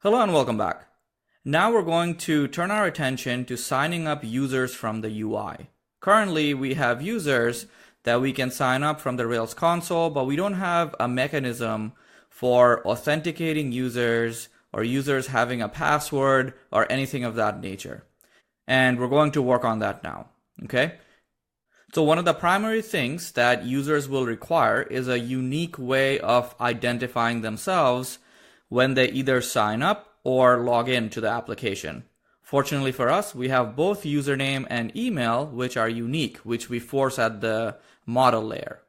Hello and welcome back. Now we're going to turn our attention to signing up users from the UI. Currently, we have users that we can sign up from the Rails console, but we don't have a mechanism for authenticating users or users having a password or anything of that nature. And we're going to work on that now. Okay? So one of the primary things that users will require is a unique way of identifying themselves when they either sign up or log in to the application. Fortunately for us, we have both username and email, which are unique, which we force at the model layer.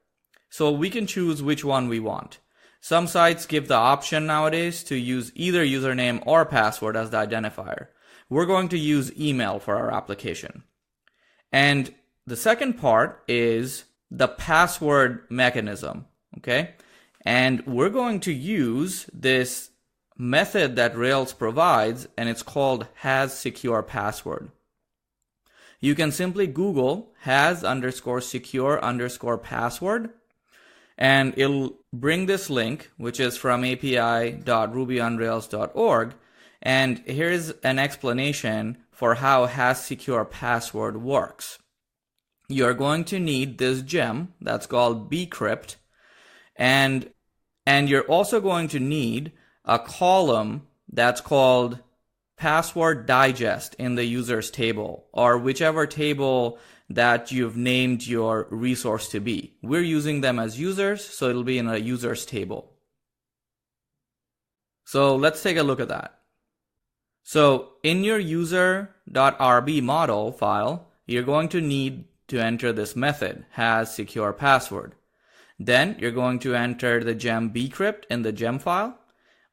So we can choose which one we want. Some sites give the option nowadays to use either username or password as the identifier. We're going to use email for our application. And the second part is the password mechanism, okay? And we're going to use this method that Rails provides, and it's called has_secure_password. You can simply Google has_secure_password, and it'll bring this link, which is from api.rubyonrails.org. And here's an explanation for how has_secure_password works. You're going to need this gem that's called bcrypt, and you're also going to need a column that's called password digest in the users table, or whichever table that you've named your resource to be. We're using them as users, so it'll be in a users table. So let's take a look at that. So in your user.rb model file, you're going to need to enter this method, has_secure_password. Then you're going to enter the gem bcrypt in the gem file.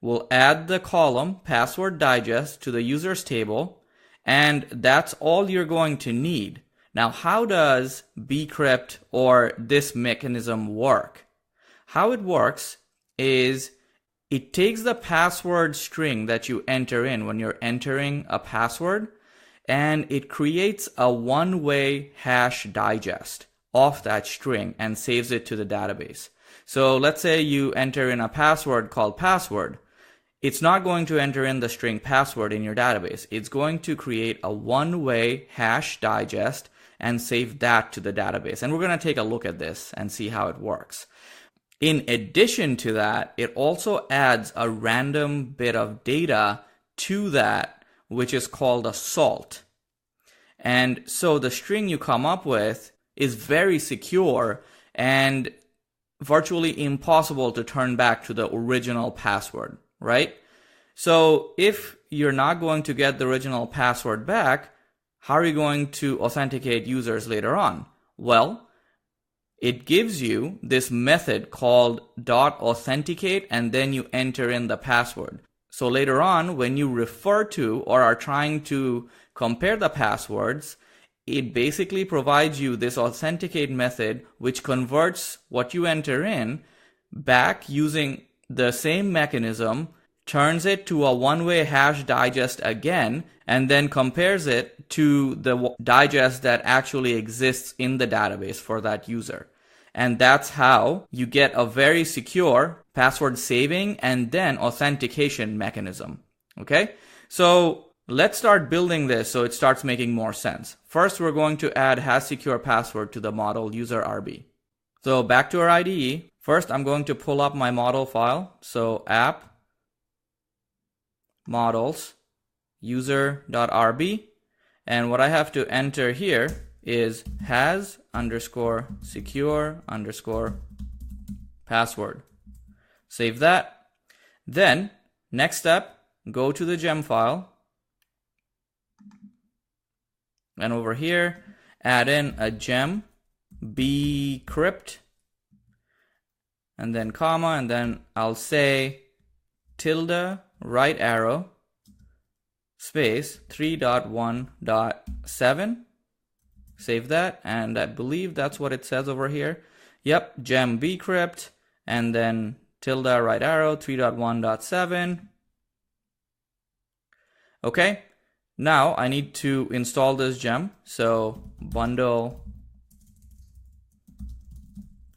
We'll add the column password digest to the users table, and that's all you're going to need. Now, how does bcrypt or this mechanism work? How it works is it takes the password string that you enter in when you're entering a password, and it creates a one-way hash digest of that string and saves it to the database. So let's say you enter in a password called password. It's not going to enter in the string password in your database. It's going to create a one-way hash digest and save that to the database. And we're going to take a look at this and see how it works. In addition to that, it also adds a random bit of data to that, which is called a salt. And so the string you come up with is very secure and virtually impossible to turn back to the original password, right? So if you're not going to get the original password back, how are you going to authenticate users later on? Well, it gives you this method called .authenticate, and then you enter in the password. So later on, when you refer to or are trying to compare the passwords, it basically provides you this authenticate method, which converts what you enter in back using the same mechanism, turns it to a one-way hash digest again, and then compares it to the digest that actually exists in the database for that user. And that's how you get a very secure password saving and then authentication mechanism. Okay? So let's start building this so it starts making more sense. First, we're going to add has_secure_password to the model user RB. So back to our IDE. First, I'm going to pull up my model file. So app models user.rb, and what I have to enter here is has_secure_password. Save that. Then next step, go to the gem file, and over here add in a gem bcrypt, and then comma, and then I'll say tilde right arrow space 3.1.7. Save that, and I believe that's what it says over here. Yep, gem bcrypt, and then tilde right arrow 3.1.7. Okay, now I need to install this gem. So bundle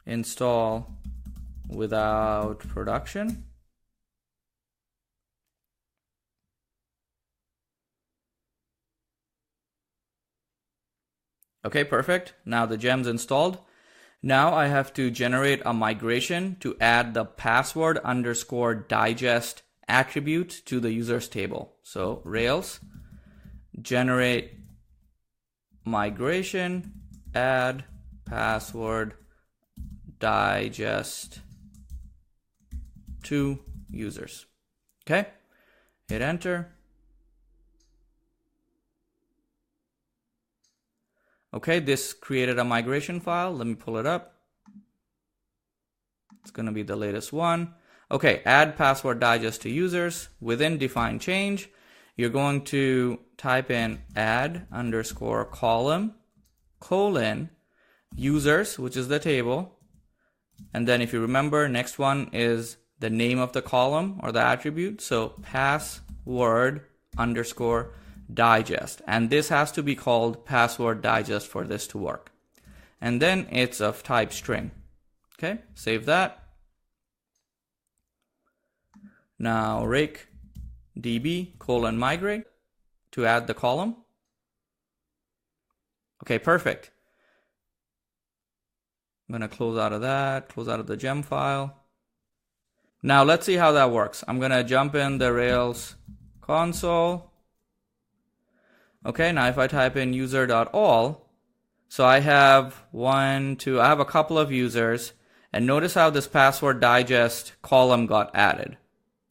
install without production. Okay, perfect. Now the gem's installed. Now I have to generate a migration to add the password underscore digest attribute to the users table. So Rails generate migration add password digest to users. Okay, hit enter. Okay, this created a migration file. Let me pull it up. It's going to be the latest one. Okay, add password digest to users. Within define change, you're going to type in add underscore column colon users, which is the table. And then if you remember, next one is the name of the column or the attribute. So password underscore digest, and this has to be called password digest for this to work. And then it's of type string. Okay, save that. Now rake db colon migrate to add the column. Okay, perfect. I'm going to close out of that, close out of the gem file. Now let's see how that works. I'm going to jump in the Rails console. Okay, now if I type in user.all, so I have I have a couple of users, and notice how this password digest column got added.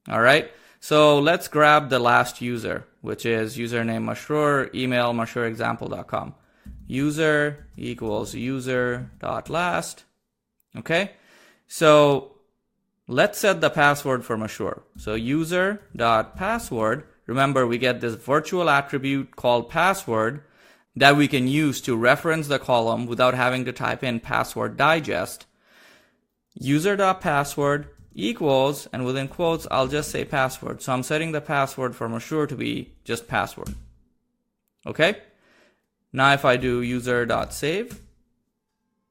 All right, so let's grab the last user, which is username Masroor, email masroorexample.com. User equals user.last. Okay, so let's set the password for Masroor. So user.password. Remember, we get this virtual attribute called password that we can use to reference the column without having to type in password digest. User.password equals, and within quotes, I'll just say password. So I'm setting the password for Masroor to be just password. Okay. Now if I do user.save,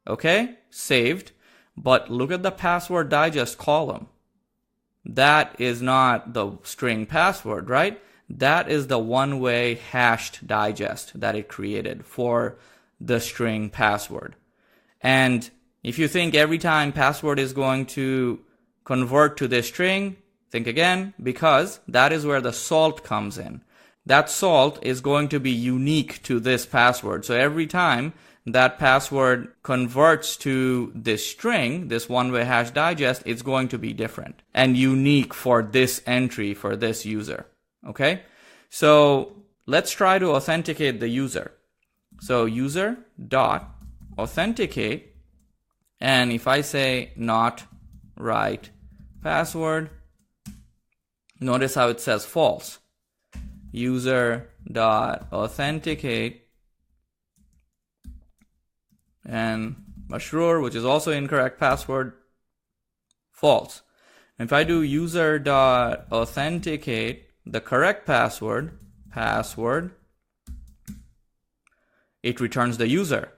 okay, saved. But look at the password digest column. That is not the string password, right? That is the one-way hashed digest that it created for the string password. And if you think every time password is going to convert to this string, think again, because that is where the salt comes in. That salt is going to be unique to this password. So every time that password converts to this string, this one-way hash digest, it's going to be different and unique for this entry for this user. Okay, so let's try to authenticate the user. So user dot authenticate, and if I say not right password, notice how it says false. User dot authenticate and Masroor, which is also incorrect password, false. If I do user.authenticate the correct password, it returns the user.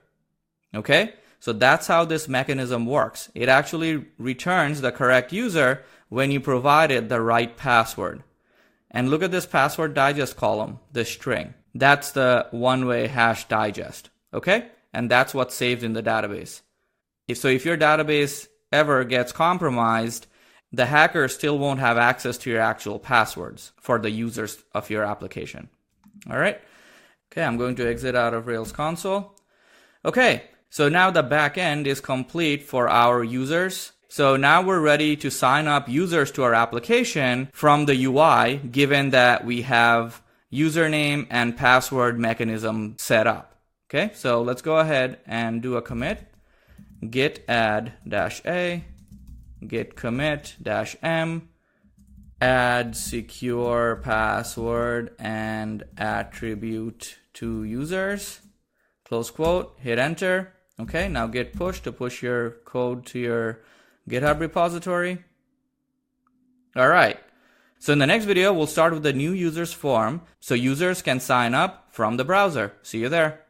Okay? So that's how this mechanism works. It actually returns the correct user when you provided the right password. And look at this password digest column, the string. That's the one-way hash digest. Okay? And that's what's saved in the database. If your database ever gets compromised, the hacker still won't have access to your actual passwords for the users of your application. All right. Okay, I'm going to exit out of Rails console. Okay, so now the back end is complete for our users. So now we're ready to sign up users to our application from the UI, given that we have username and password mechanism set up. Okay, so let's go ahead and do a commit. Git add -a, git commit -m, add secure password and attribute to users, close quote, hit enter. Okay, now git push to push your code to your GitHub repository. All right, so in the next video, we'll start with the new users form so users can sign up from the browser. See you there.